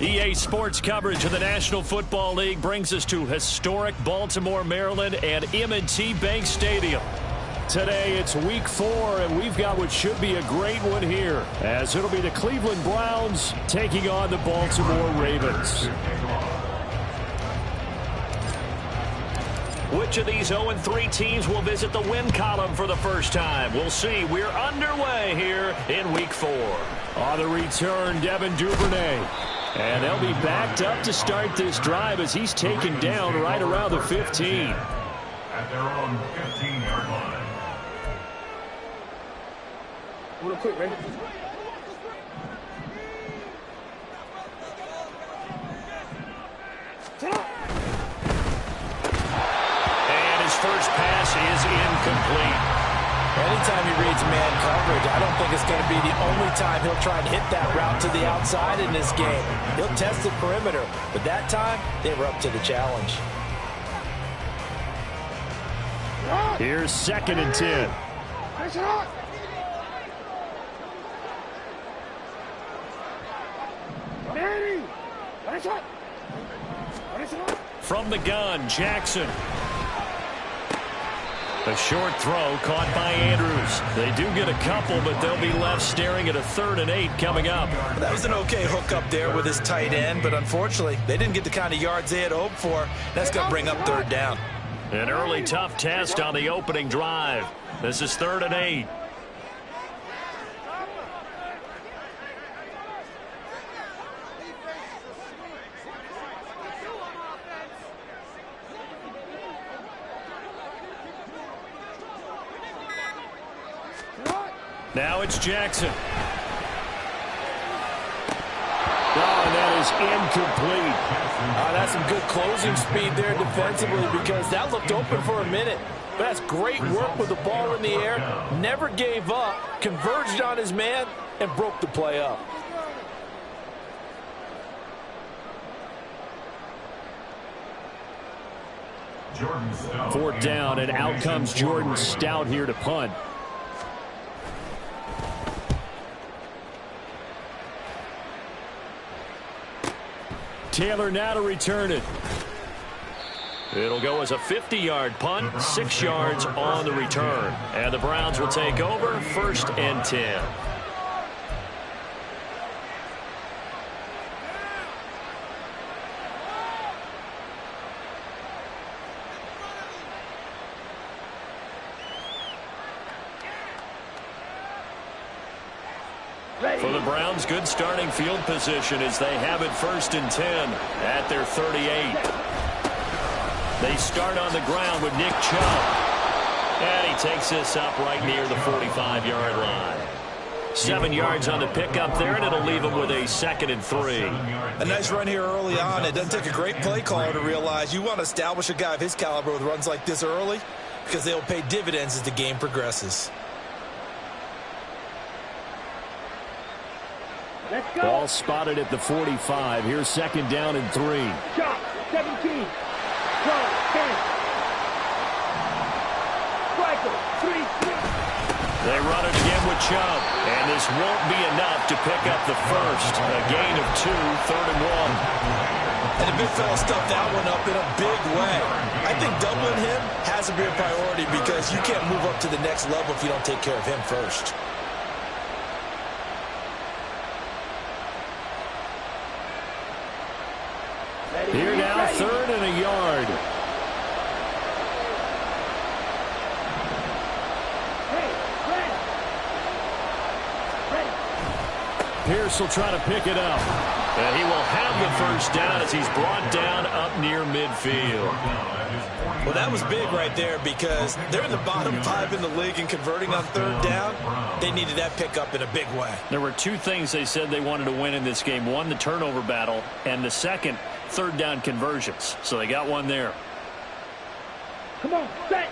EA Sports coverage of the National Football League brings us to historic Baltimore, Maryland, and M&T Bank Stadium. Today, it's Week 4, and we've got what should be a great one here, as it'll be the Cleveland Browns taking on the Baltimore Ravens. Which of these 0-3 teams will visit the win column for the first time? We'll see. We're underway here in Week 4. On the return, Devin Duvernay. And they'll be backed up to start this drive as he's taken down right around the 15. At their own 15-yard line. Real quick, man. And his first pass is incomplete. Anytime he reads man coverage, I don't think it's going to be the only time he'll try and hit that route to the outside in this game. He'll test the perimeter, but that time, they were up to the challenge. Here's 2nd and 10. From the gun, Jackson. A short throw caught by Andrews. They do get a couple, but they'll be left staring at a 3rd and 8 coming up. That was an okay hook up there with his tight end, but unfortunately, they didn't get the kind of yards they had hoped for. That's going to bring up 3rd down. An early tough test on the opening drive. This is 3rd and 8. Now it's Jackson. Oh, and that is incomplete. That's some good closing speed there defensively because that looked open for a minute. But that's great work with the ball in the air. Never gave up, converged on his man, and broke the play up. Jordan Stout. 4th down, and out comes Jordan Stout here to punt. Taylor now to return it. It'll go as a 50-yard punt, 6 yards on the return. And the Browns will take over, 1st and 10. For the Browns, good starting field position as they have it 1st and 10 at their 38. They start on the ground with Nick Chubb. And he takes this up right near the 45-yard line. 7 yards on the pickup there, and it'll leave him with a 2nd and 3. A nice run here early on. It doesn't take a great play caller to realize you want to establish a guy of his caliber with runs like this early because they'll pay dividends as the game progresses. Ball spotted at the 45. Here's 2nd down and 3. Shot, 17. Go, 10. Striker, 3. They run it again with Chubb. And this won't be enough to pick up the first. A gain of 2, 3rd and 1. And the big fella stuffed that one up in a big way. I think doubling him has to be a priority because you can't move up to the next level if you don't take care of him first. Here now, 3rd and a yard. Pierce will try to pick it up. And he will have the 1st down as he's brought down up near midfield. Well, that was big right there because they're in the bottom 5 in the league and converting on 3rd down. They needed that pickup in a big way. There were 2 things they said they wanted to win in this game. One, the turnover battle, and the second, 3rd down conversions. So they got one there. Come on, set.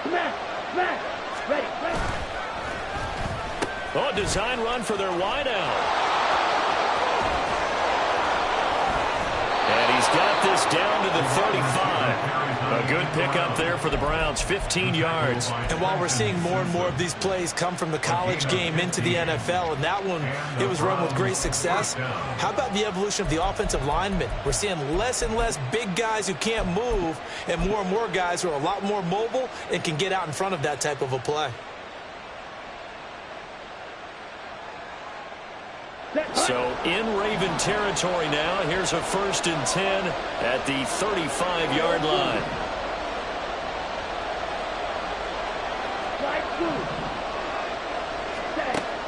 Smash. Ready. Oh, design run for their wideout. And he's got this down to the 35. A good pickup there for the Browns, 15 yards. And while we're seeing more and more of these plays come from the college game into the NFL, and that one, it was run with great success, how about the evolution of the offensive linemen? We're seeing less and less big guys who can't move, and more guys who are a lot more mobile and can get out in front of that type of a play. So in Raven territory now, here's a 1st and 10 at the 35-yard line.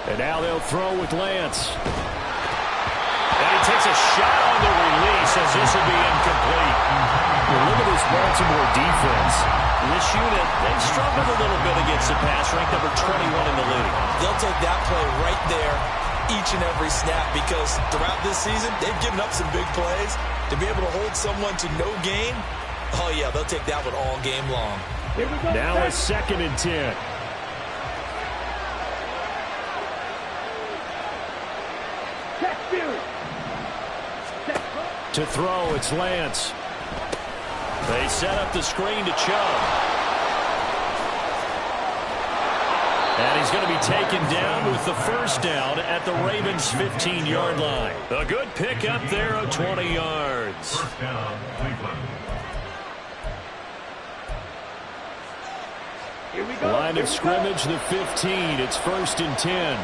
And now they'll throw with Lance. And he takes a shot on the release as this will be incomplete. Well, look at this Baltimore defense. This unit, they've struggled a little bit against the pass, ranked number 21 in the league. They'll take that play right there each and every snap, because throughout this season, they've given up some big plays. To be able to hold someone to no gain, oh yeah, they'll take that one all game long. Here we go. Now a 2nd and 10. To throw, it's Lance. They set up the screen to Chubb. And he's going to be taken down with the 1st down at the Ravens' 15-yard line. A good pickup there of 20 yards. 1st down, Cleveland. Here we go. Line of scrimmage, the 15. It's 1st and 10.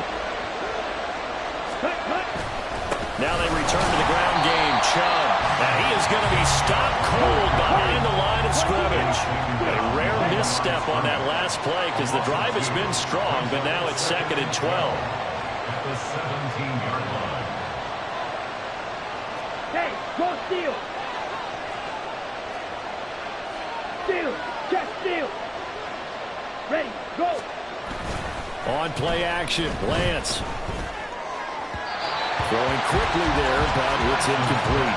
Now they return to the ground game. Chubb. And he is going to be stopped cold behind the line of scrimmage. A rare misstep on that last play because the drive has been strong, but now it's 2nd and 12. At the 17-yard line. Hey, go steal. Steal. Check steal. Ready, go. On play action, Lance. Throwing quickly there, but it's incomplete.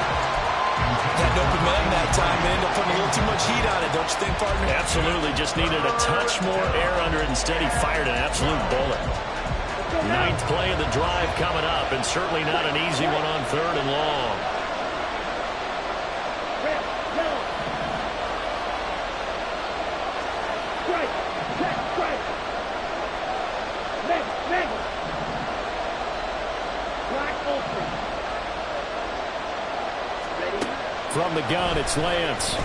Had no command that time and ended up putting a little too much heat on it, don't you think, partner? Absolutely, just needed a touch more air under it. Instead, he fired an absolute bullet. 9th play of the drive coming up, and certainly not an easy one on 3rd and long. Strike. Check, strike. Meg. Black open. Ready? From the gun, it's Lance. And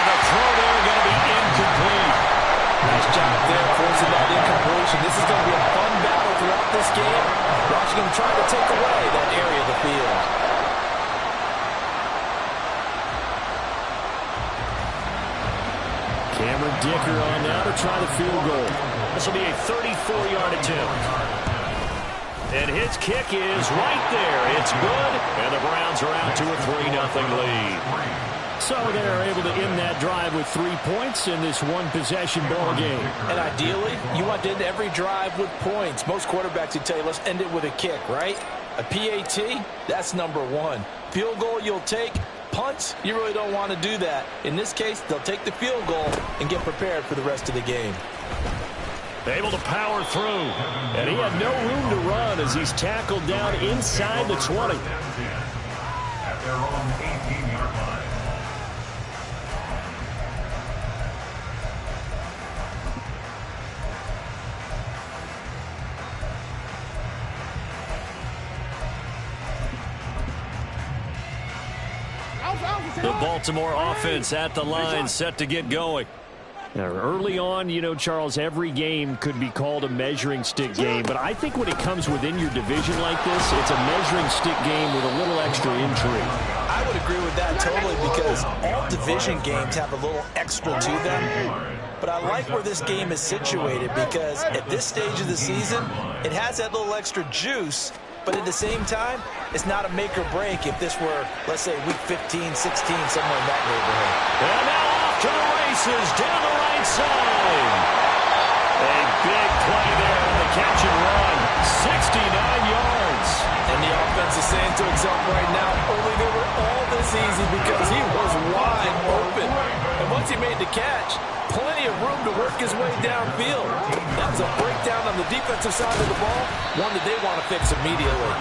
the throw there going to be incomplete. Nice job there forcing that incompletion. This is going to be a fun battle throughout this game. Watching him try to take away that area of the field. Cameron Dicker on now to try the field goal. This will be a 34-yard attempt. And his kick is right there. It's good. And the Browns are out to a 3-0 lead. So they're able to end that drive with 3 points in this one-possession ball game. And ideally, you want to end every drive with points. Most quarterbacks would tell you, let's end it with a kick, right? A PAT, that's number 1. Field goal you'll take. Punts, you really don't want to do that. In this case, they'll take the field goal and get prepared for the rest of the game. Able to power through. And he had no room to run as he's tackled down inside the 20. At their own 18-yard line. The Baltimore offense at the line, set to get going. Now, early on, you know, Charles, every game could be called a measuring stick game, but I think when it comes within your division like this, it's a measuring stick game with a little extra intrigue. I would agree with that totally, because all division games have a little extra to them. But I like where this game is situated, because at this stage of the season, it has that little extra juice. But at the same time, it's not a make or break if this were, let's say, week 15, 16, somewhere in that neighborhood. And now off to the races down the right side. A big play there on the catch and run. 69 yards. And the offense is saying to itself right now, only they were all this easy because he was wide open. And once he made the catch, plenty of room to work his way downfield. That's a breakdown on the defensive side of the ball, one that they want to fix immediately.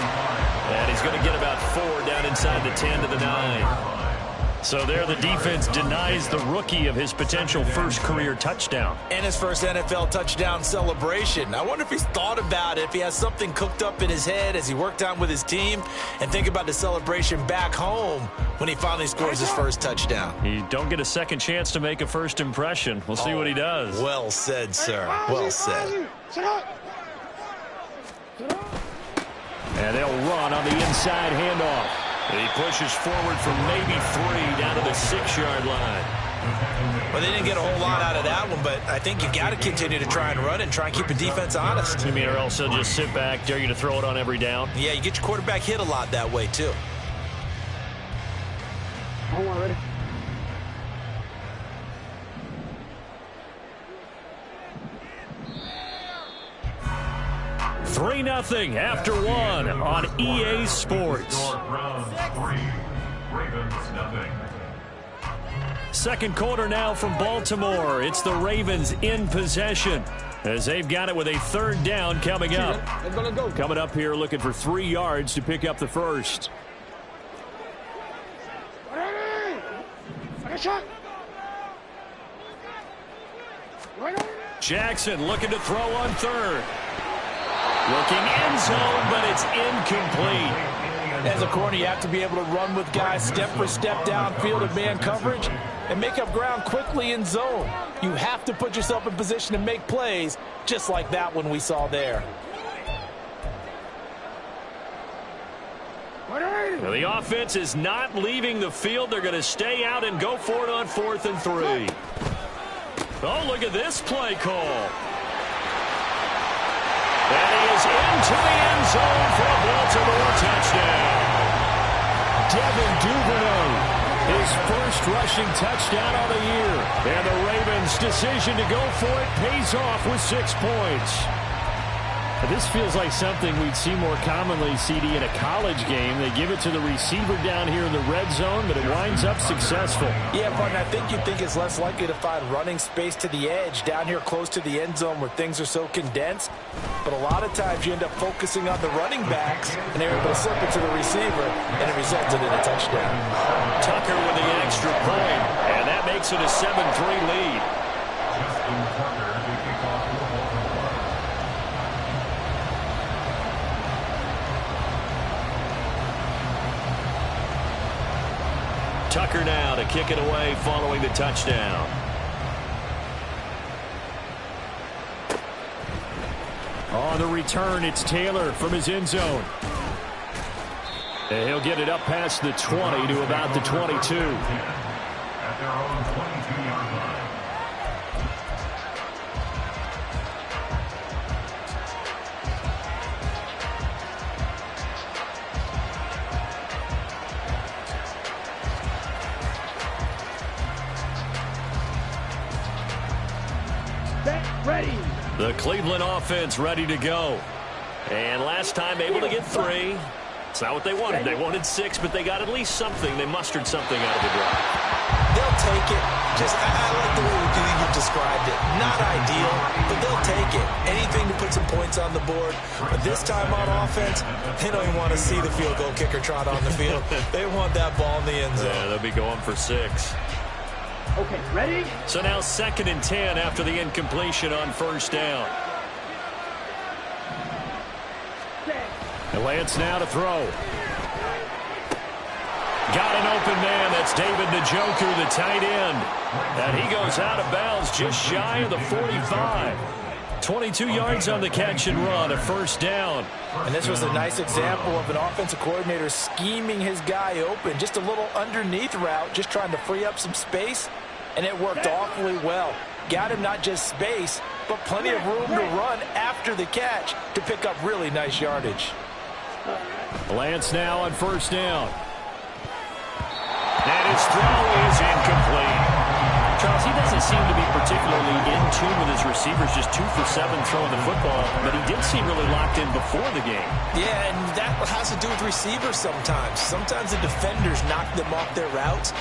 And he's going to get about 4 down inside the 10 to the 9. So there the defense denies the rookie of his potential first career touchdown. And his first NFL touchdown celebration. I wonder if he's thought about it, if he has something cooked up in his head as he worked on with his team, and think about the celebration back home when he finally scores his first touchdown. You don't get a second chance to make a first impression. We'll see what he does. Well said, sir. Well said. And they'll run on the inside handoff. He pushes forward from maybe 3 down to the 6-yard line. Well, they didn't get a whole lot out of that one, but I think you got to continue to try and run and try and keep the defense honest. You mean, or else they'll just sit back, dare you to throw it on every down? Yeah, you get your quarterback hit a lot that way, too. Hold on, ready? 3-0 after 1 on EA Sports. Second quarter now from Baltimore. It's the Ravens in possession as they've got it with a 3rd down coming up. Coming up here looking for 3 yards to pick up the first. Jackson looking to throw on 3rd. Looking end zone, but it's incomplete. As a corner, you have to be able to run with guys step for step downfield in man coverage and make up ground quickly in zone. You have to put yourself in position to make plays, just like that one we saw there. Well, the offense is not leaving the field. They're going to stay out and go for it on 4th and 3. Oh, look at this play call. And he is into the end zone for a Baltimore touchdown. Devin Duvernay, his first rushing touchdown of the year. And the Ravens' decision to go for it pays off with 6 points. This feels like something we'd see more commonly, CD, in a college game. They give it to the receiver down here in the red zone, but it winds up successful. Yeah, partner, I think you'd think it's less likely to find running space to the edge down here close to the end zone where things are so condensed. But a lot of times you end up focusing on the running backs, and they're able to slip it to the receiver, and it resulted in a touchdown. Tucker with the extra point, and that makes it a 7-3 lead. Justin Tucker to kick off the Baltimore. Tucker now to kick it away following the touchdown. On the return, it's Taylor from his end zone. And he'll get it up past the 20 to about the 22. At their own 22-yard line. Ready. The Cleveland offense ready to go. And last time able to get 3. It's not what they wanted. They wanted 6, but they got at least something. They mustered something out of the drive. They'll take it. I like the way you've described it. Not ideal, but they'll take it. Anything to put some points on the board. But this time on offense, they don't even want to see the field goal kicker trot on the field. They want that ball in the end zone. Yeah, they'll be going for 6. Okay, ready? So now 2nd and 10 after the incompletion on 1st down. And Lance now to throw. Got an open man. That's David Njoku, the tight end. And he goes out of bounds just shy of the 45. 22 yards on the catch and run, a 1st down. And this was a nice example of an offensive coordinator scheming his guy open. Just a little underneath route, just trying to free up some space. And it worked awfully well. Got him not just space, but plenty of room to run after the catch to pick up really nice yardage. Lance now on 1st down. And his throw is incomplete. Charles, he doesn't seem to be particularly in tune with his receivers, just 2 for 7 throwing the football, but he did seem really locked in before the game. Yeah, and that has to do with receivers sometimes. Sometimes the defenders knock them off their routes,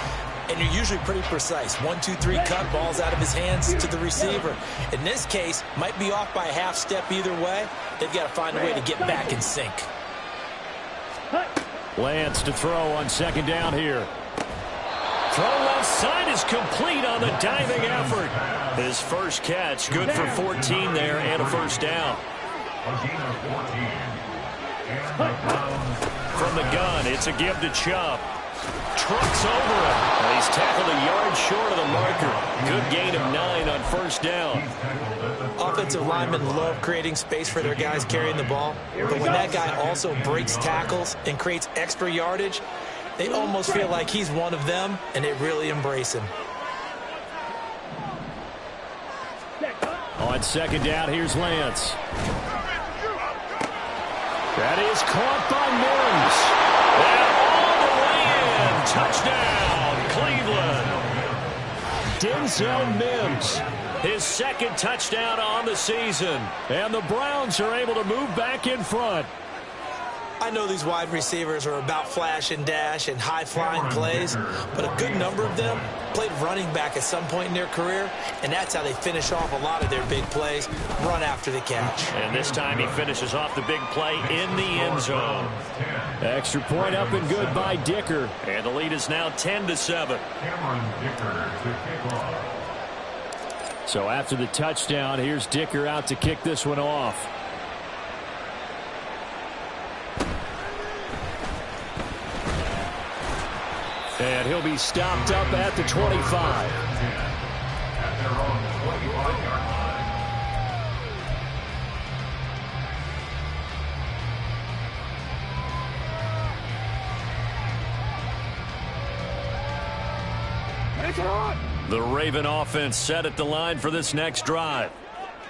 and you're usually pretty precise. 1, 2, 3 cut, balls out of his hands to the receiver. In this case, might be off by a half step either way. They've got to find a way to get back in sync. Lance to throw on 2nd down here. Throw left side is complete on the diving effort. His first catch, good for 14 there and a first down. From the gun, it's a give to Chubb. Trucks over him. And he's tackled a yard short of the marker. Good gain of 9 on first down. Offensive linemen love creating space for their guys carrying the ball. But when that guy also breaks tackles and creates extra yardage, they almost feel like he's one of them, and they really embrace him. On second down, here's Lance. That is caught by Mims. And all the way in. Touchdown, Cleveland. Denzel Mims. His second touchdown on the season. And the Browns are able to move back in front. I know these wide receivers are about flash and dash and high-flying plays, but a good number of them played running back at some point in their career, and that's how they finish off a lot of their big plays, run after the catch. And this time he finishes off the big play in the end zone. Extra point up and good by Dicker. And the lead is now 10-7. So after the touchdown, here's Dicker out to kick this one off. And he'll be stopped up at the 25. The Raven offense set at the line for this next drive.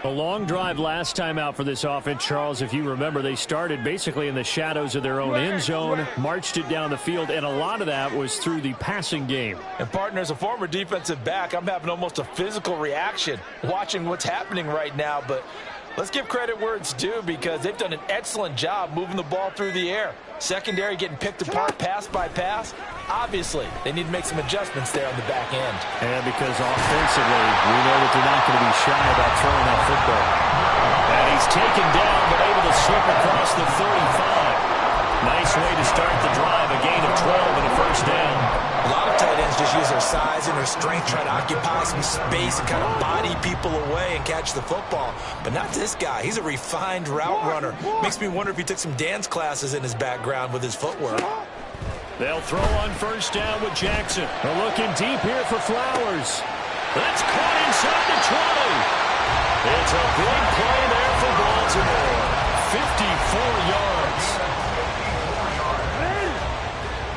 A long drive last time out for this offense, Charles. If you remember, they started basically in the shadows of their own end zone, marched it down the field, and a lot of that was through the passing game. And, partner, as a former defensive back, I'm having almost a physical reaction watching what's happening right now. But let's give credit where it's due because they've done an excellent job moving the ball through the air. Secondary getting picked apart pass by pass. Obviously, they need to make some adjustments there on the back end. And because offensively, we know that they're not going to be shy about throwing that football. And he's taken down, but able to slip across the 35. Nice way to start the drive, a gain of 12 and a first down. A lot of tight ends just use their size and their strength, try to occupy some space and kind of body people away and catch the football. But not this guy. He's a refined route runner. Makes me wonder if he took some dance classes in his background with his footwork. They'll throw on first down with Jackson. They're looking deep here for Flowers. That's caught inside the 20. It's a big play there for Baltimore. 54 yards.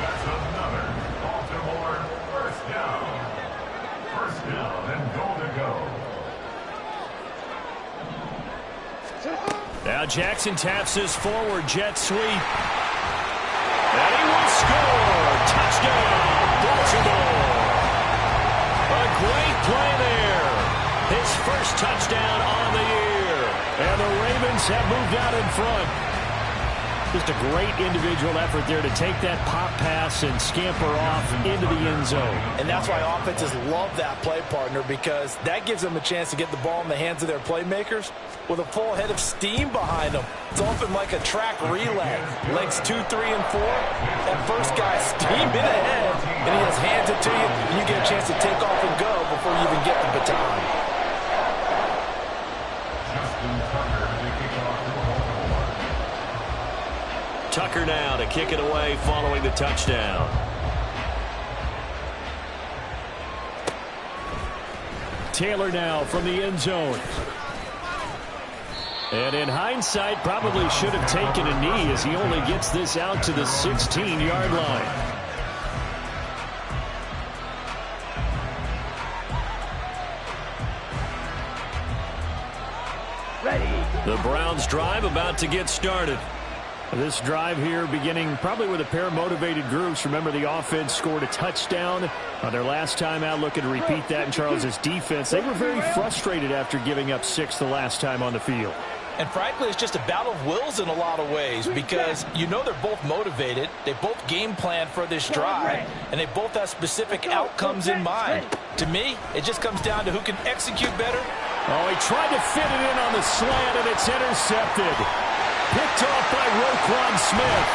That's another Baltimore first down. First down and goal to go. Now Jackson taps his forward jet sweep. And he will score. Touchdown, Baltimore. A great play there. His first touchdown on the year. And the Ravens have moved out in front. Just a great individual effort there to take that pop pass and scamper off into the end zone. And that's why offenses love that play, partner, because that gives them a chance to get the ball in the hands of their playmakers with a full head of steam behind them. It's often like a track relay. Legs 2, 3, and 4. That first guy steaming ahead, and he just hands it to you, and you get a chance to take off and go before you even get the baton. Tucker now to kick it away following the touchdown. Taylor now from the end zone. And in hindsight, probably should have taken a knee as he only gets this out to the 16-yard line. The Browns drive about to get started. This drive here beginning probably with a pair of motivated groups. Remember, the offense scored a touchdown on their last time out. Looking to repeat that in Charles's defense. They were very frustrated after giving up 6 the last time on the field. And frankly, it's just a battle of wills in a lot of ways because you know they're both motivated. They both game plan for this drive, and they both have specific outcomes in mind. To me, it just comes down to who can execute better. Oh, he tried to fit it in on the slant, and it's intercepted. Picked off by Roquan Smith.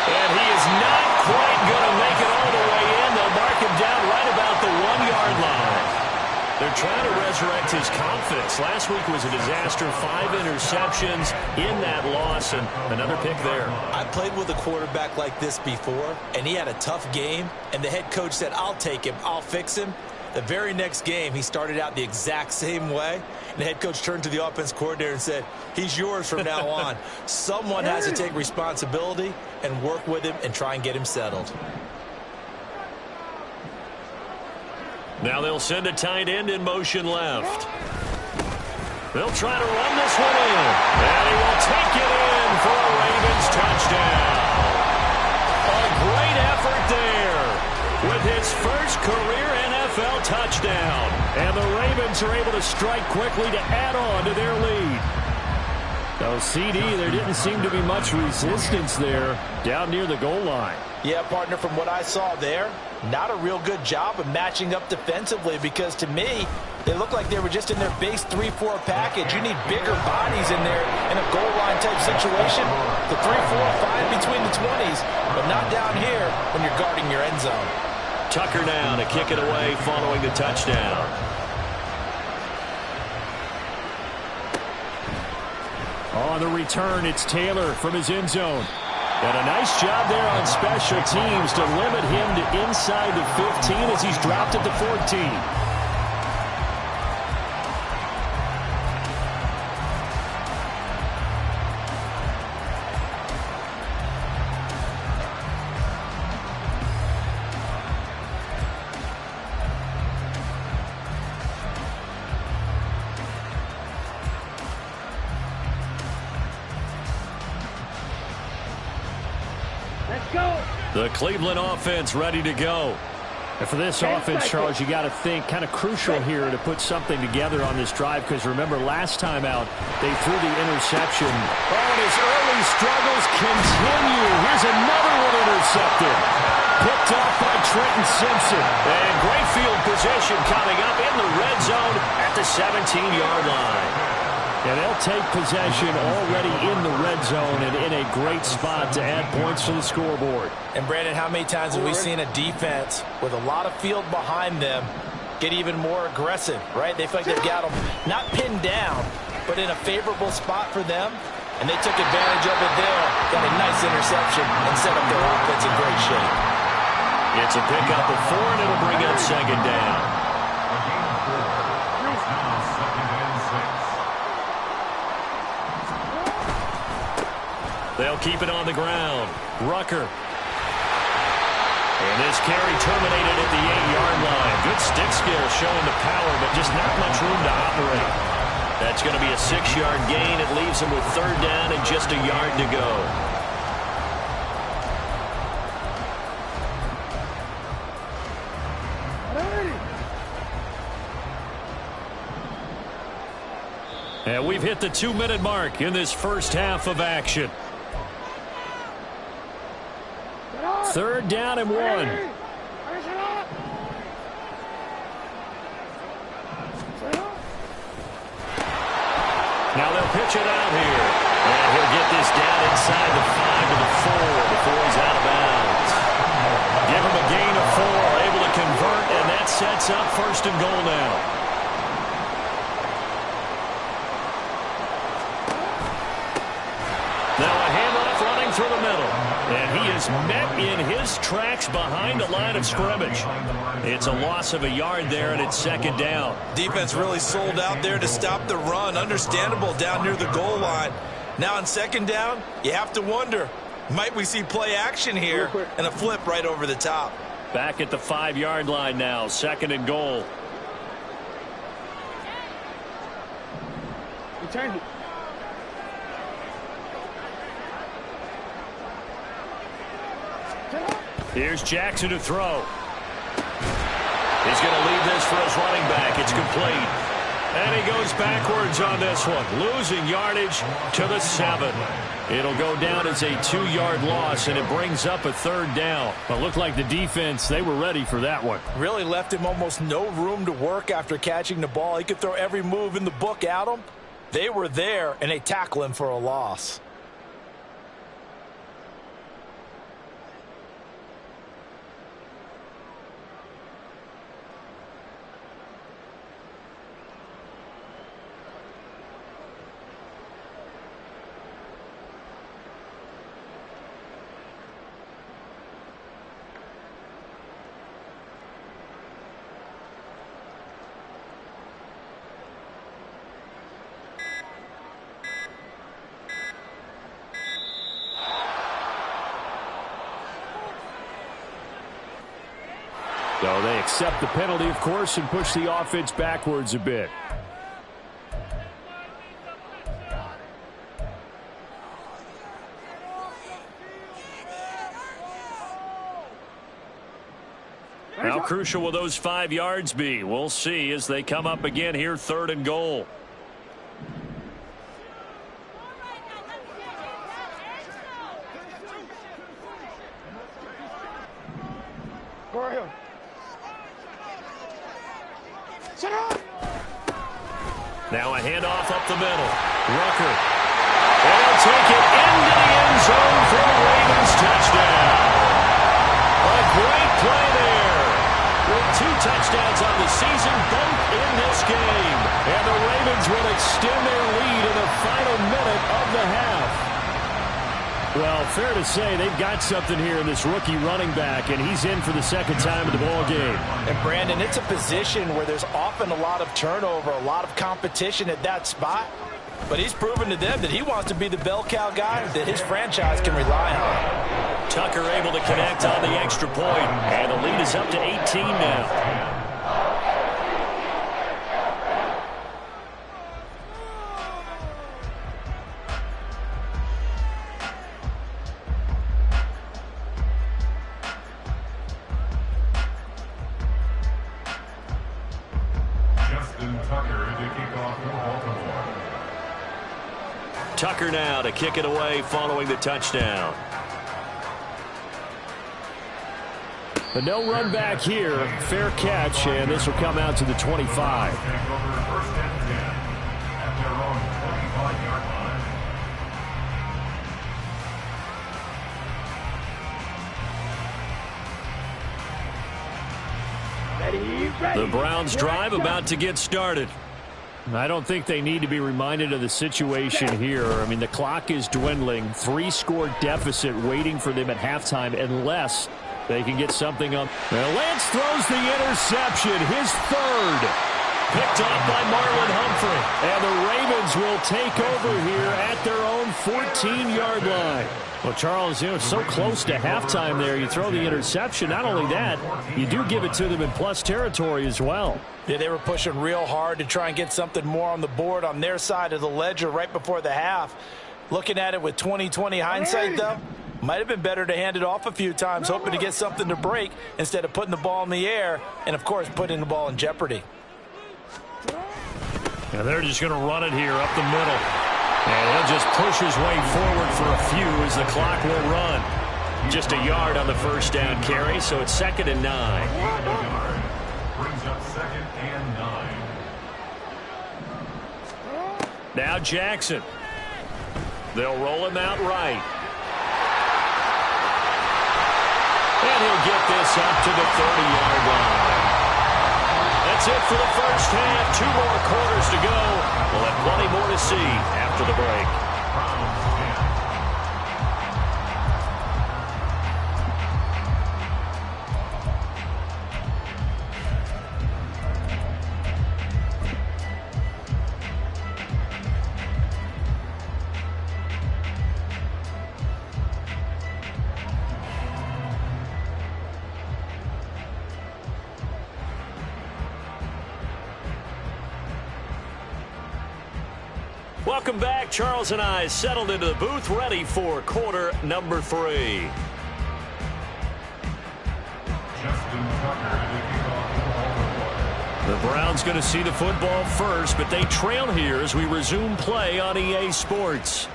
And he is not quite going to make it all the way in. They'll mark him down right about the 1-yard line. They're trying to resurrect his confidence. Last week was a disaster. 5 interceptions in that loss, and another pick there. I played with a quarterback like this before, and he had a tough game, and the head coach said, I'll take him, I'll fix him. The very next game, he started out the exact same way, and the head coach turned to the offense coordinator and said, he's yours from now on. Someone has to take responsibility and work with him and try and get him settled. Now they'll send a tight end in motion left. They'll try to run this one in. And he will take it in for a Ravens touchdown. A great effort there with his first career NFL touchdown. And the Ravens are able to strike quickly to add on to their lead. So, CD, there didn't seem to be much resistance there down near the goal line. Yeah, partner, from what I saw there, not a real good job of matching up defensively, because to me, they look like they were just in their base 3-4 package. You need bigger bodies in there in a goal line type situation. The 3, 4, 5 between the 20s, but not down here when you're guarding your end zone. Tucker now to kick it away following the touchdown. On the return, it's Taylor from his end zone. And a nice job there on special teams to limit him to inside the 15 as he's dropped at the 14. The Cleveland offense ready to go. And for this offense, Charles, you got to think kind of crucial here to put something together on this drive, because remember last time out they threw the interception. Oh, and his early struggles continue. Here's another one intercepted. Picked off by Trenton Simpson. And great field position coming up in the red zone at the 17-yard line. And they'll take possession already in the red zone and in a great spot to add points to the scoreboard. And, Brandon, how many times have we seen a defense with a lot of field behind them get even more aggressive, right? They feel like they've got them not pinned down, but in a favorable spot for them, and they took advantage of it there, got a nice interception, and set up their offense in great shape. It's a pickup of 4, and it'll bring up second down. They'll keep it on the ground. Rucker. And this carry terminated at the 8-yard line. Good stick skill showing the power, but just not much room to operate. That's going to be a 6-yard gain. It leaves him with third down and just a yard to go. And we've hit the 2-minute mark in this first half of action. Third down and 1. Now they'll pitch it out here. And he'll get this down inside the 5 to the 4 before he's out of bounds. Give him a gain of 4, able to convert, and that sets up first and goal now. Now a handoff running through the middle. And he is met in his tracks behind the line of scrimmage. It's a loss of a yard there, and it's second down. Defense really sold out there to stop the run. Understandable down near the goal line. Now on second down, you have to wonder, might we see play action here and a flip right over the top? Back at the 5-yard line now, second and goal. Return. Here's Jackson to throw. He's going to leave this for his running back. It's complete. And he goes backwards on this one, losing yardage to the 7. It'll go down as a 2-yard loss, and it brings up a third down. But looked like the defense, they were ready for that one. Really left him almost no room to work after catching the ball. He could throw every move in the book at him. They were there, and they tackle him for a loss. So they accept the penalty, of course, and push the offense backwards a bit. How crucial will those 5 yards be? We'll see as they come up again here, 3rd and goal. Now a handoff up the middle. Rucker. They'll take it into the end zone for the Ravens touchdown. A great play there. With 2 touchdowns on the season, both in this game. And the Ravens will extend their lead in the final minute of the half. Well, fair to say they've got something here in this rookie running back, and he's in for the 2nd time in the ball game. And, Brandon, it's a position where there's often a lot of turnover, a lot of competition at that spot. But he's proven to them that he wants to be the bell cow guy that his franchise can rely on. Tucker able to connect on the extra point, and the lead is up to 18 now. Tucker now to kick it away following the touchdown. But no run back here. Fair catch, and this will come out to the 25. The Browns drive about to get started. I don't think they need to be reminded of the situation here. I mean, the clock is dwindling. 3-score deficit waiting for them at halftime unless they can get something up. Well, Lance throws the interception, his 3rd. Picked off by Marlon Humphrey. And the Ravens will take over here at their own 14-yard line. Well, Charles, you know, it's so close to halftime there. You throw the interception. Not only that, you do give it to them in plus territory as well. Yeah, they were pushing real hard to try and get something more on the board on their side of the ledger right before the half. Looking at it with 20/20 hindsight, though, might have been better to hand it off a few times, hoping to get something to break instead of putting the ball in the air and, of course, putting the ball in jeopardy. And they're just going to run it here up the middle. And he'll just push his way forward for a few as the clock will run. Just a yard on the first down carry, so it's 2nd and 9. Brings up 2nd and 9. Now Jackson. They'll roll him out right. And he'll get this up to the 30-yard line. That's it for the first half. 2 more quarters to go. We'll have plenty more to see after the break. Welcome back. Charles and I settled into the booth, ready for quarter number 3. The Browns going to see the football first, but they trail here as we resume play on EA Sports.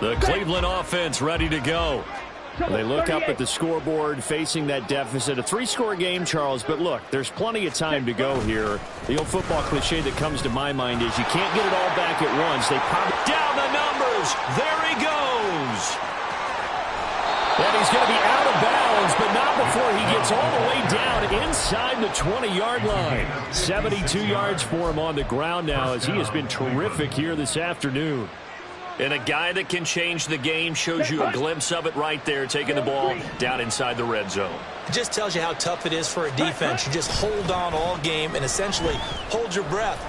The Cleveland offense ready to go. They look up at the scoreboard facing that deficit. A 3-score game, Charles, but look, there's plenty of time to go here. The old football cliche that comes to my mind is you can't get it all back at once. They probably down the numbers. There he goes. And he's going to be out of bounds, but not before he gets all the way down inside the 20-yard line. 72 yards for him on the ground now as he has been terrific here this afternoon. And a guy that can change the game, shows you a glimpse of it right there, taking the ball down inside the red zone. It just tells you how tough it is for a defense. You just hold on all game and essentially hold your breath.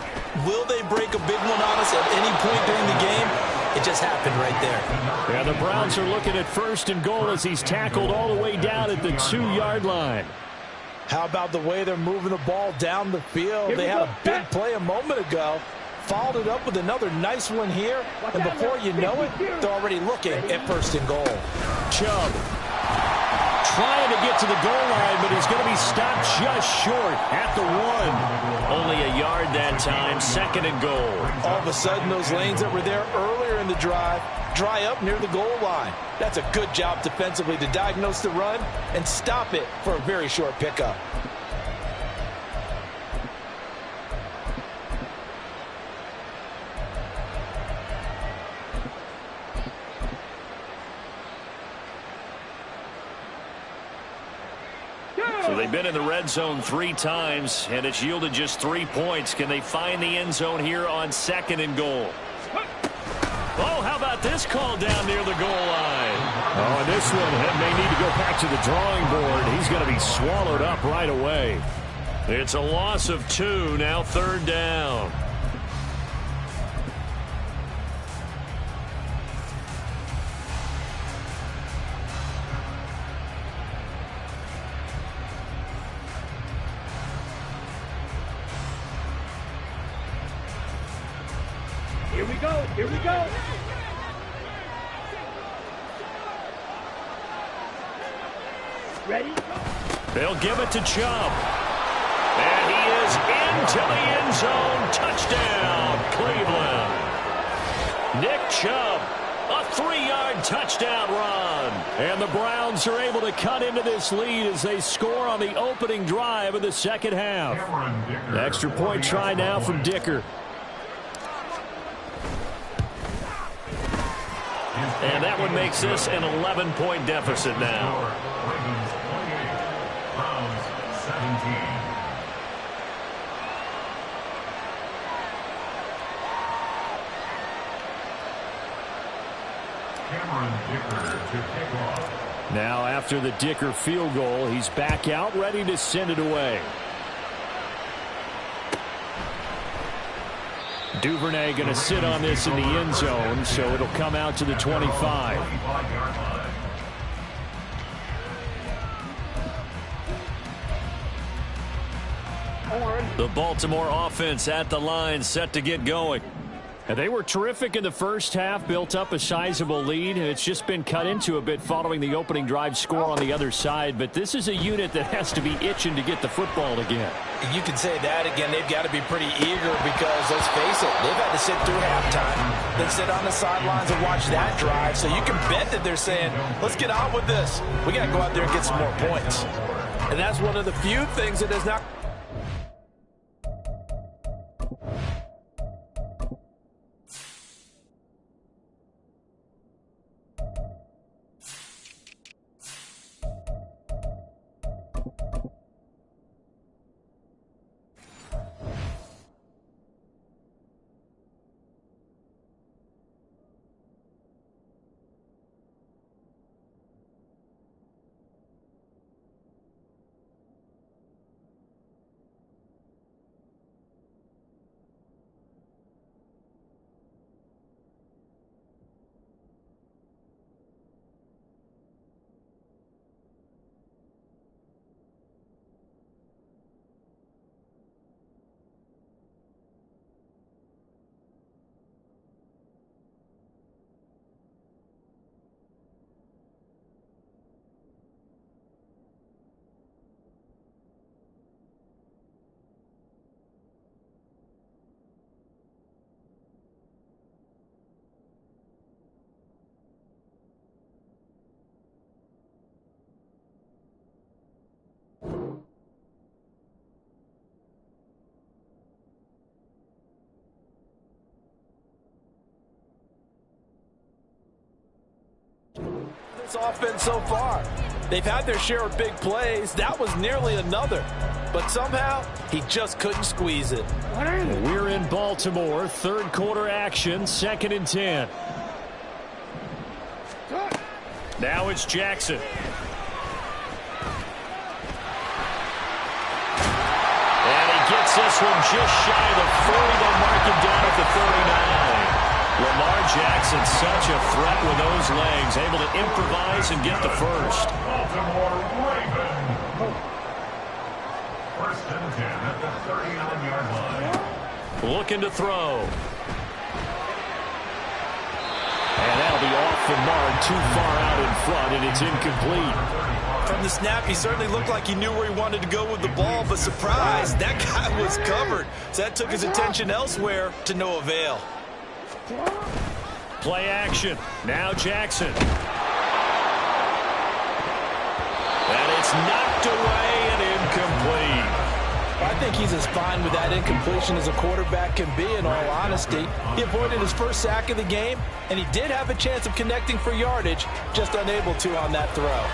Will they break a big one on us at any point during the game? It just happened right there. Yeah, the Browns are looking at 1st and goal as he's tackled all the way down at the 2-yard line. How about the way they're moving the ball down the field? They had a big play a moment ago. Followed it up with another nice one here. And before you know it, they're already looking at 1st and goal. Chubb trying to get to the goal line, but he's going to be stopped just short at the 1. Only a yard that time, 2nd and goal. All of a sudden, those lanes that were there earlier in the drive dry up near the goal line. That's a good job defensively to diagnose the run and stop it for a very short pickup. So they've been in the red zone 3 times, and it's yielded just 3 points. Can they find the end zone here on 2nd and goal? Oh, how about this call down near the goal line? Oh, and this one may need to go back to the drawing board. He's going to be swallowed up right away. It's a loss of 2, now 3rd down. Here we go. Here we go. Ready? They'll give it to Chubb. And he is into the end zone. Touchdown, Cleveland. Nick Chubb, a 3-yard touchdown run. And the Browns are able to cut into this lead as they score on the opening drive of the 2nd half. The extra point try now from Dicker. And that one makes this an 11-point deficit now. Ravens 28, Browns 17. Cameron Dicker to kick off. Now after the Dicker field goal, he's back out ready to send it away. Duvernay going to sit on this in the end zone, so it'll come out to the 25. The Baltimore offense at the line, set to get going. And they were terrific in the first half, built up a sizable lead, and it's just been cut into a bit following the opening drive score on the other side. But this is a unit that has to be itching to get the football again. You can say that again. They've got to be pretty eager because, let's face it, they've had to sit through halftime, then sit on the sidelines and watch that drive. So you can bet that they're saying, let's get on with this. We got to go out there and get some more points. And that's one of the few things that has not... offense so far. They've had their share of big plays. That was nearly another. But somehow, he just couldn't squeeze it. We're in Baltimore. Third quarter action, 2nd and 10. Now it's Jackson. And he gets this one just shy of the 40. They'll mark him down at the 39. Lamar Jackson, such a threat with those legs, able to improvise and get the first. Baltimore Ravens. First and 10 at the 39-yard line. Looking to throw. And that'll be off the mark, too far out in front, and it's incomplete. From the snap, he certainly looked like he knew where he wanted to go with the ball, but surprise, that guy was covered. So that took his attention elsewhere to no avail. Play action. Now Jackson. And it's knocked away and incomplete. I think he's as fine with that incompletion as a quarterback can be, in all honesty. He avoided his first sack of the game, and he did have a chance of connecting for yardage, just unable to on that throw.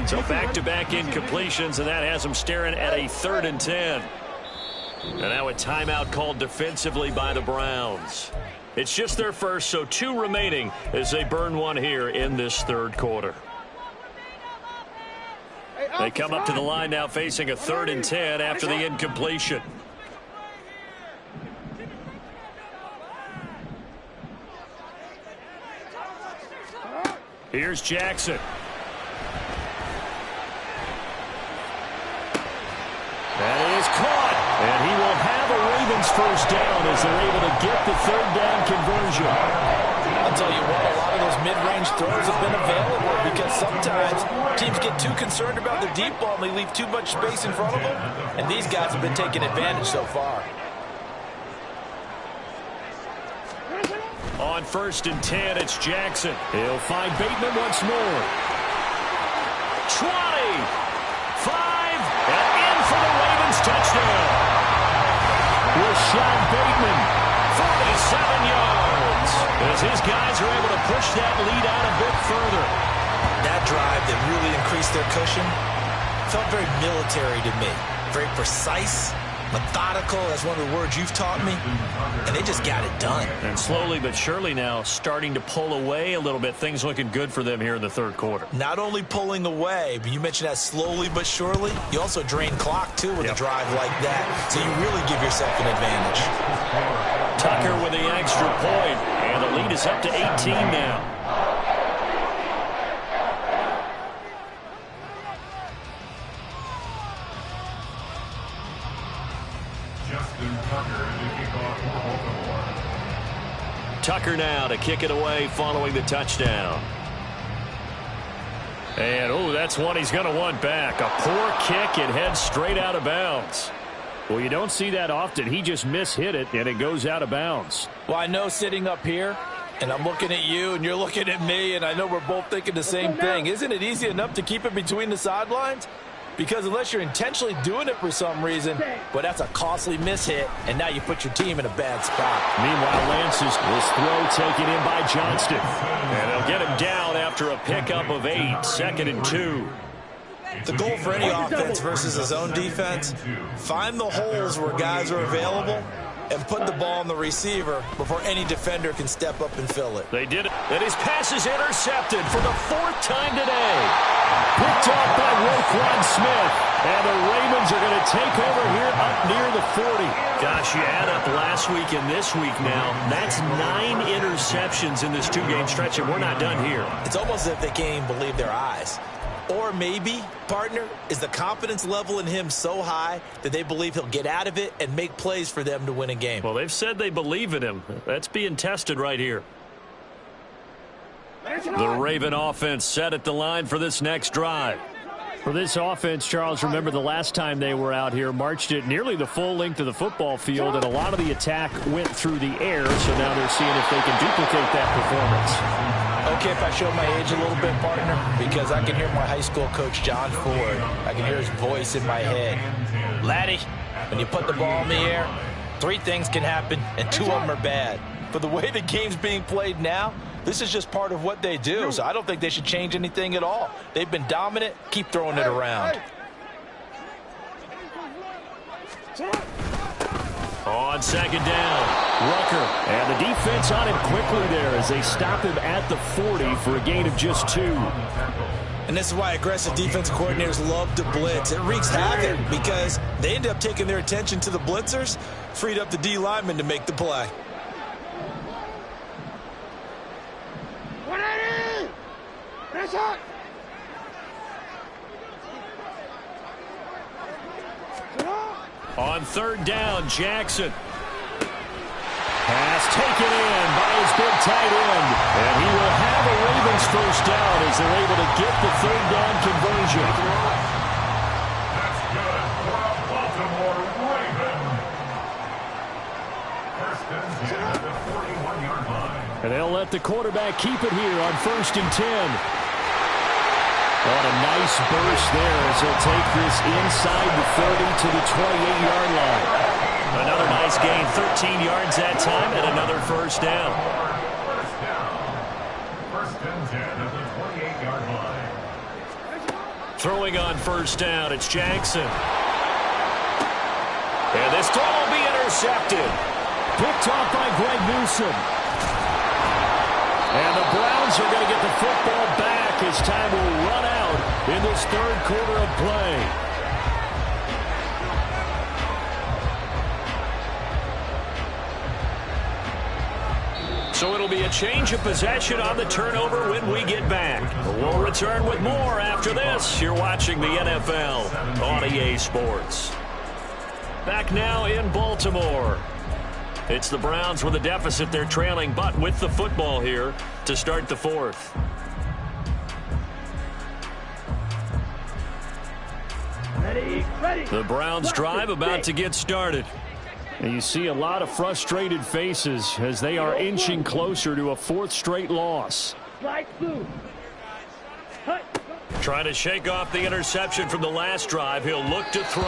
So back-to-back incompletions, and that has them staring at a 3rd and 10. And now a timeout called defensively by the Browns. It's just their first, so 2 remaining as they burn one here in this 3rd quarter. They come up to the line now facing a 3rd and 10 after the incompletion. Here's Jackson. That is caught, and he will have a Ravens first down as they're able to get the 3rd down conversion. I'll tell you what, a lot of those mid-range throws have been available because sometimes teams get too concerned about the deep ball and they leave too much space in front of them, and these guys have been taking advantage so far. On 1st and 10, it's Jackson. He'll find Bateman once more. 20, 5, and in for the Ravens touchdown. Rashad Bateman, 47 yards, as his guys are able to push that lead out a bit further. That drive that really increased their cushion felt very military to me. Very precise, methodical, that's one of the words you've taught me, and they just got it done. And slowly but surely now starting to pull away a little bit. Things looking good for them here in the 3rd quarter. Not only pulling away, but you mentioned that slowly but surely. You also drain clock, too, with a drive like that, so you really give yourself an advantage. Tucker with the extra point, and the lead is up to 18 now. Tucker now to kick it away following the touchdown. And, oh, that's one he's going to want back. A poor kick, it heads straight out of bounds. Well, you don't see that often. He just mishit it, and it goes out of bounds. Well, I know sitting up here, and I'm looking at you, and you're looking at me, and I know we're both thinking the same thing. Isn't it easy enough to keep it between the sidelines? Because unless you're intentionally doing it for some reason, well, that's a costly mishit, and now you put your team in a bad spot. Meanwhile, Lance's throw taken in by Johnston. And they'll get him down after a pickup of 8, 2nd and 2. The goal for any offense versus his own defense, find the holes where guys are available and put the ball on the receiver before any defender can step up and fill it. They did it. And his pass is intercepted for the 4th time today. Picked off by Roquan Smith. And the Ravens are going to take over here up near the 40. Gosh, you add up last week and this week now. That's 9 interceptions in this 2-game stretch, and we're not done here. It's almost as if they can't even believe their eyes. Or maybe, partner, is the confidence level in him so high that they believe he'll get out of it and make plays for them to win a game. Well, they've said they believe in him. That's being tested right here. The Raven offense set at the line for this next drive. For this offense, Charles, remember the last time they were out here, marched it nearly the full length of the football field, and a lot of the attack went through the air, so now they're seeing if they can duplicate that performance. Okay, if I show my age a little bit, partner, because I can hear my high school coach, John Ford. I can hear his voice in my head. Laddie, when you put the ball in the air, 3 things can happen, and 2 of them are bad. But the way the game's being played now, this is just part of what they do, so I don't think they should change anything at all. They've been dominant. Keep throwing it around. On second down, Rucker. And the defense on him quickly there as they stop him at the 40 for a gain of just 2. And this is why aggressive defensive coordinators love to blitz. It wreaks havoc because they end up taking their attention to the blitzers, freed up the D lineman to make the play. On third down, Jackson. Pass taken in by his big tight end. And he will have a Ravens first down as they're able to get the third down conversion. That's good for a Baltimore Raven. First and 10 at the 41-yard line. And they'll let the quarterback keep it here on first and 10. On a nice burst there as he'll take this inside the 30 to the 28-yard line. Another nice gain, 13 yards that time, and another first down. First down. First and 10 at the 28-yard line. Throwing on first down, it's Jackson. And this throw will be intercepted. Picked off by Greg Newsome. And the Browns are going to get the football back as time will run out in this third quarter of play. So it'll be a change of possession on the turnover when we get back. We'll return with more after this. You're watching the NFL on EA Sports. Back now in Baltimore. It's the Browns with a deficit. They're trailing, but with the football here to start the fourth. Ready. The Browns drive about to get started. And you see a lot of frustrated faces as they are inching closer to a fourth straight loss. Slide through. Trying to shake off the interception from the last drive. He'll look to throw.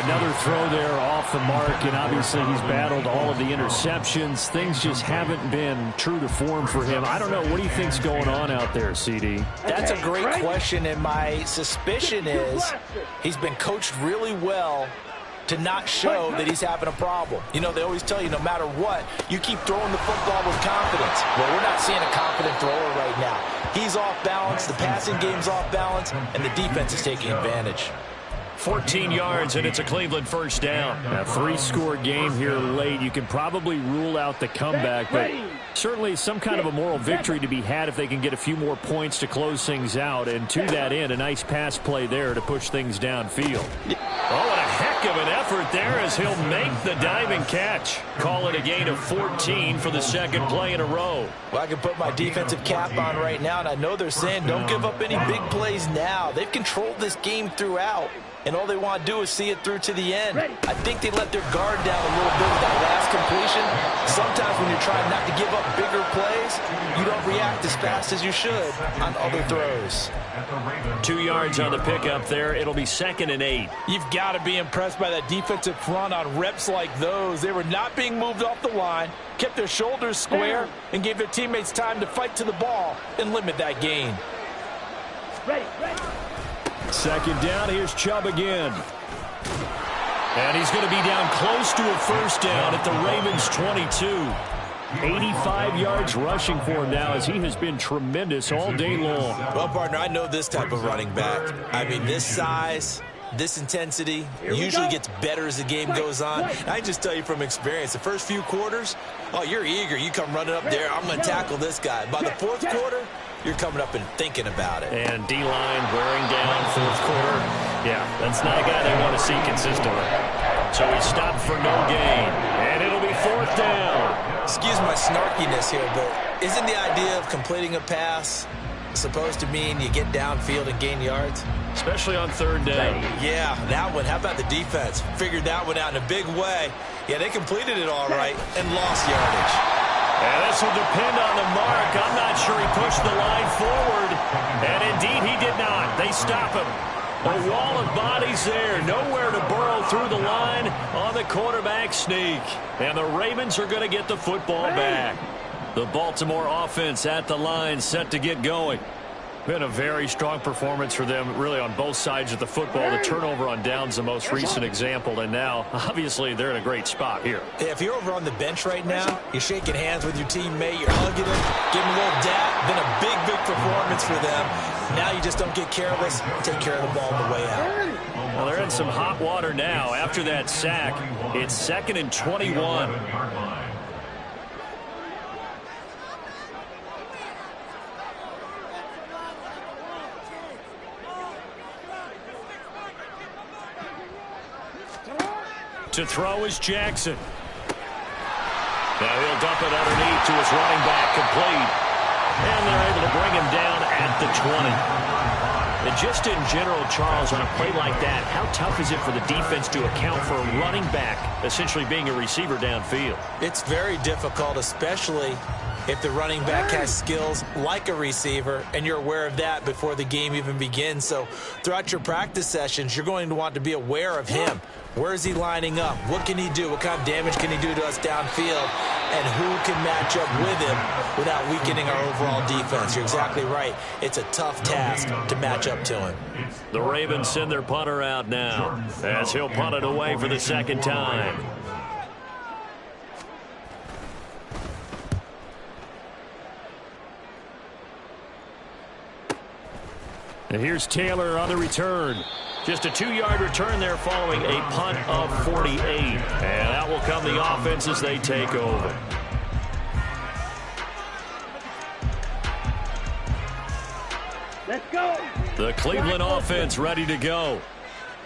Another throw there off the mark, and obviously he's battled all of the interceptions. Things just haven't been true to form for him. I don't know. What do you think's going on out there, CD? That's a great question, and my suspicion is he's been coached really well to not show that he's having a problem. You know, they always tell you no matter what, you keep throwing the football with confidence. Well, we're not seeing a confident thrower right now. He's off balance, the passing game's off balance, and the defense is taking advantage. 14 yards, and it's a Cleveland first down. A three-score game here late. You can probably rule out the comeback, but certainly some kind of a moral victory to be had if they can get a few more points to close things out. And to that end, a nice pass play there to push things downfield. Oh, and a heck of an effort there as he'll make the diving catch. Call it a gain of 14 for the second play in a row. Well, I can put my defensive cap on right now, and I know they're saying don't give up any big plays now. They've controlled this game throughout, and all they want to do is see it through to the end. I think they let their guard down a little bit with that last completion. Sometimes when you're trying not to give up bigger plays, you don't react as fast as you should on other throws. 2 yards on the pickup there. It'll be second and 8. You've got to be impressed by that defensive front on reps like those. They were not being moved off the line, kept their shoulders square, and gave their teammates time to fight to the ball and limit that gain. Ready. Second down, here's Chubb again. And he's going to be down close to a first down at the Ravens 22. 85 yards rushing for him now as he has been tremendous all day long. Well, partner, I know this type of running back. I mean, this size, this intensity usually gets better as the game goes on. I just tell you from experience, the first few quarters, oh, you're eager. You come running up there, I'm going to tackle this guy. By the fourth quarter, you're coming up and thinking about it. And D-line wearing down fourth quarter. Yeah, that's not a guy they want to see consistently. So he stopped for no gain. And it'll be fourth down. Excuse my snarkiness here, but isn't the idea of completing a pass supposed to mean you get downfield and gain yards? Especially on third down. Yeah, that one. How about the defense? Figured that one out in a big way. Yeah, they completed it all right and lost yardage. And this will depend on the mark. I'm not sure he pushed the line forward. And indeed, he did not. They stop him. A wall of bodies there. Nowhere to burrow through the line on the quarterback sneak. And the Ravens are going to get the football back. The Baltimore offense at the line set to get going. Been a very strong performance for them, really, on both sides of the football. The turnover on downs, the most recent example, and now, obviously, they're in a great spot here. If you're over on the bench right now, you're shaking hands with your teammate, you're hugging him, giving him a little dap. Been a big, big performance for them. Now you just don't get careless. Take care of the ball on the way out. Well, they're in some hot water now. After that sack, it's 2nd and 21. To throw is Jackson. Now he'll dump it underneath to his running back, complete. And they're able to bring him down at the 20. And just in general, Charles, on a play like that, how tough is it for the defense to account for a running back essentially being a receiver downfield? It's very difficult, especially if the running back has skills like a receiver, and you're aware of that before the game even begins. So throughout your practice sessions, you're going to want to be aware of him. Where is he lining up? What can he do? What kind of damage can he do to us downfield? And who can match up with him without weakening our overall defense? You're exactly right. It's a tough task to match up to him. The Ravens send their punter out now as he'll punt it away for the second time. And here's Taylor on the return. Just a 2-yard return there following a punt of 48. And out will come the offense as they take over. Let's go. The Cleveland offense ready to go.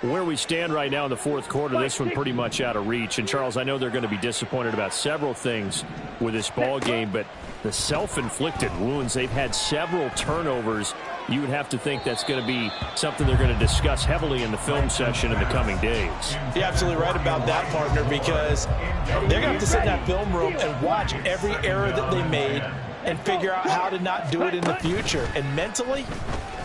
Where we stand right now in the fourth quarter, this one pretty much out of reach. And, Charles, I know they're going to be disappointed about several things with this ball game, but the self-inflicted wounds, they've had several turnovers. You would have to think that's going to be something they're going to discuss heavily in the film session in the coming days. You're absolutely right about that, partner, because they're going to have to sit in that film room and watch every error that they made and figure out how to not do it in the future. And mentally,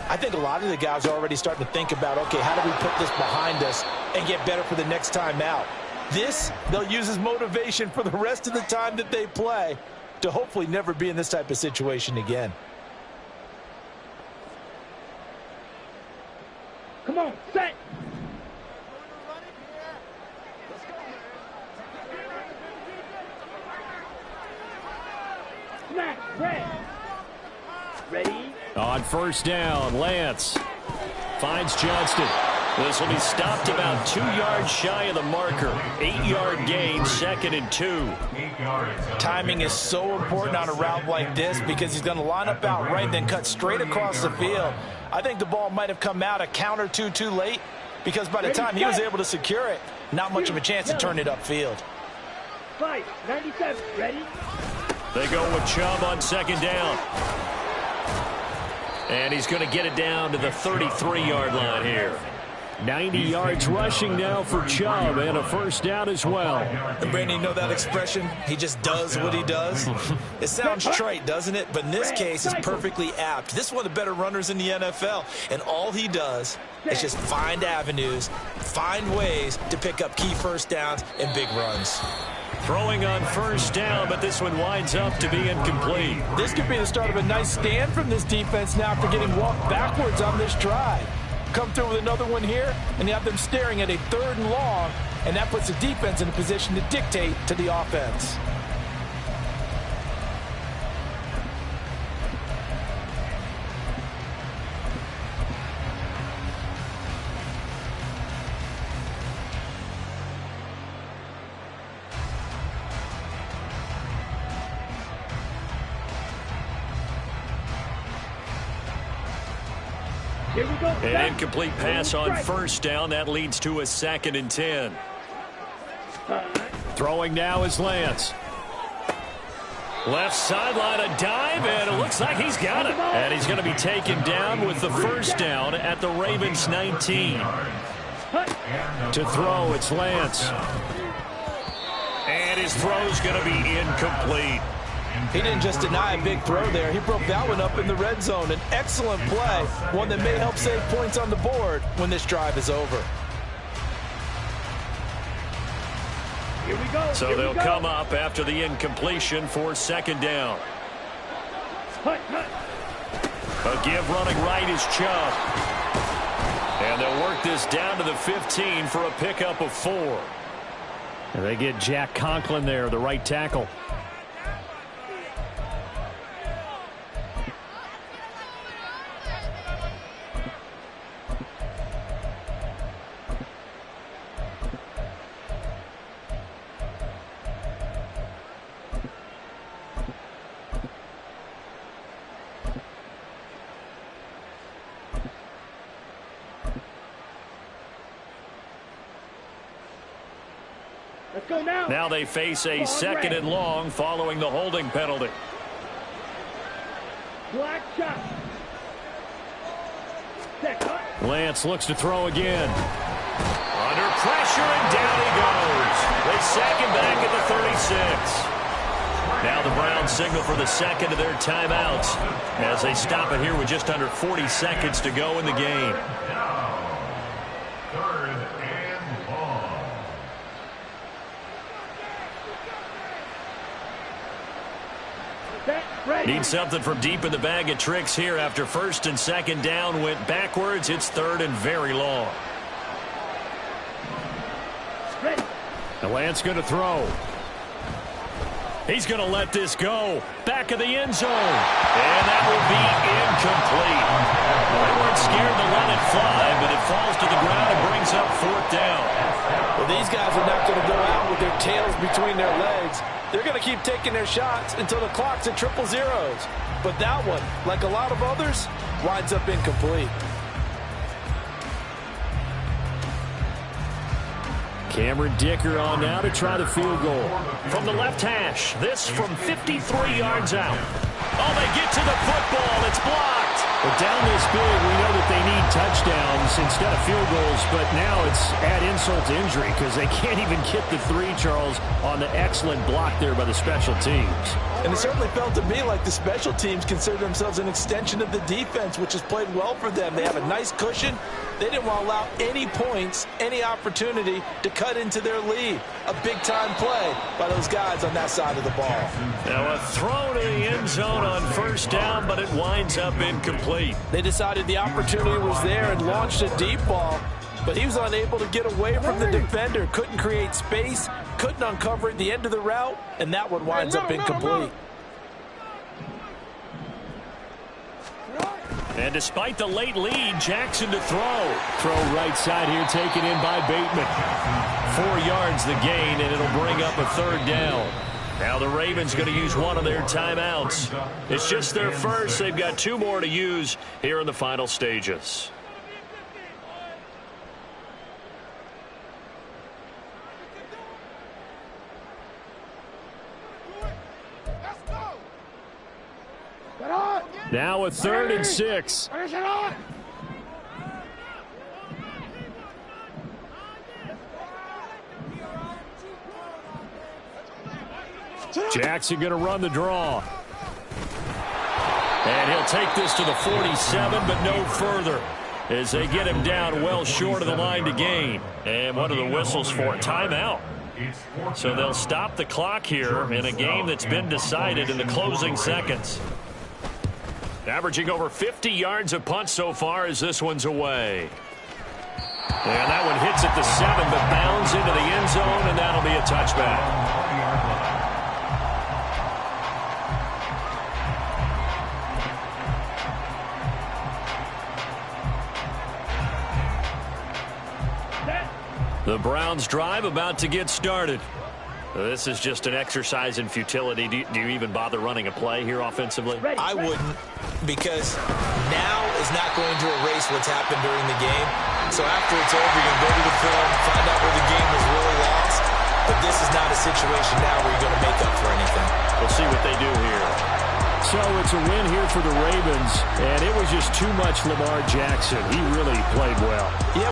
I think a lot of the guys are already starting to think about, okay, how do we put this behind us and get better for the next time out? This, they'll use as motivation for the rest of the time that they play to hopefully never be in this type of situation again. Come on, set. Smack, red. Ready? On first down, Lance finds Johnston. This will be stopped about 2 yards shy of the marker. 8-yard gain, 2nd and 2. Timing is so important on a route like this because he's going to line up out right, then cut straight across the field. I think the ball might have come out a count or two too late because by the time he was able to secure it, not much of a chance to turn it upfield. 5-97, ready? They go with Chubb on second down. And he's going to get it down to the 33-yard line here. 90 yards rushing now for Chubb, and a first down as well. And Brandon, you know that expression? He just does what he does. It sounds trite, doesn't it? But in this case, it's perfectly apt. This is one of the better runners in the NFL, and all he does is just find avenues, find ways to pick up key first downs and big runs. Throwing on first down, but this one winds up to be incomplete. This could be the start of a nice stand from this defense now after getting walked backwards on this drive. Come through with another one here, and you have them staring at a 3rd and long, and that puts the defense in a position to dictate to the offense. Here we go. An incomplete pass on first down. That leads to a 2nd and 10. Throwing now is Lance. Left sideline, a dive, and it looks like he's got it. And he's going to be taken down with the first down at the Ravens 19. To throw, it's Lance. And his throw's going to be incomplete. He didn't just deny a big throw there. He broke that one up in the red zone. An excellent play, one that may help save points on the board when this drive is over. Here we go. So they'll come up after the incompletion for second down. A give running right is Chubb. And they'll work this down to the 15 for a pickup of 4. And they get Jack Conklin there, the right tackle. Let's go now. Now they face a second and long following the holding penalty. Black shot. Set cut. Lance looks to throw again. Under pressure, and down he goes. They sack him back at the 36. Now the Browns signal for the second of their timeouts as they stop it here with just under 40 seconds to go in the game. Third and long. Set. Ready. Need something from deep in the bag of tricks here after first and second down went backwards. It's third and very long. Ready. The Lance going to throw. He's going to let this go. Back of the end zone. And that will be incomplete. They weren't scared to let it fly, but it falls to the ground and brings up fourth down. Well, these guys are not going to go out with their tails between their legs. They're going to keep taking their shots until the clock's at triple zeros. But that one, like a lot of others, winds up incomplete. Cameron Dicker on now to try the field goal. From the left hash, this from 53 yards out. Oh, they get to the football. It's blocked. But down this big, we know that they need touchdowns instead of field goals, but now it's add insult to injury because they can't even get the 3, Charles, on the excellent block there by the special teams. And it certainly felt to me like the special teams consider themselves an extension of the defense, which has played well for them. They have a nice cushion. They didn't want to allow any points, any opportunity to cut into their lead. A big-time play by those guys on that side of the ball. Now a throw to the end zone on first down, but it winds up incomplete. They decided the opportunity was there and launched a deep ball, but he was unable to get away from the defender. Couldn't create space, couldn't uncover at the end of the route, and that one winds up incomplete. And despite the late lead, Jackson to throw. Throw right side here, taken in by Bateman. 4 yards the gain, and it'll bring up a third down. Now the Ravens going to use one of their timeouts. It's just their first. They've got 2 more to use here in the final stages. Now a 3rd and 6. Jackson going to run the draw. And he'll take this to the 47, but no further, as they get him down well short of the line to gain. And what are the whistles for? Timeout. So they'll stop the clock here in a game that's been decided in the closing seconds. Averaging over 50 yards a punt so far as this one's away. And that one hits at the 7, but bounds into the end zone, and that'll be a touchback. The Browns drive about to get started. This is just an exercise in futility. Do you even bother running a play here offensively? I wouldn't, because now is not going to erase what's happened during the game. So after it's over, you can go to the film, find out where the game was really lost. But this is not a situation now where you're going to make up for anything. We'll see what they do here. So it's a win here for the Ravens, and it was just too much Lamar Jackson. He really played well. Yeah.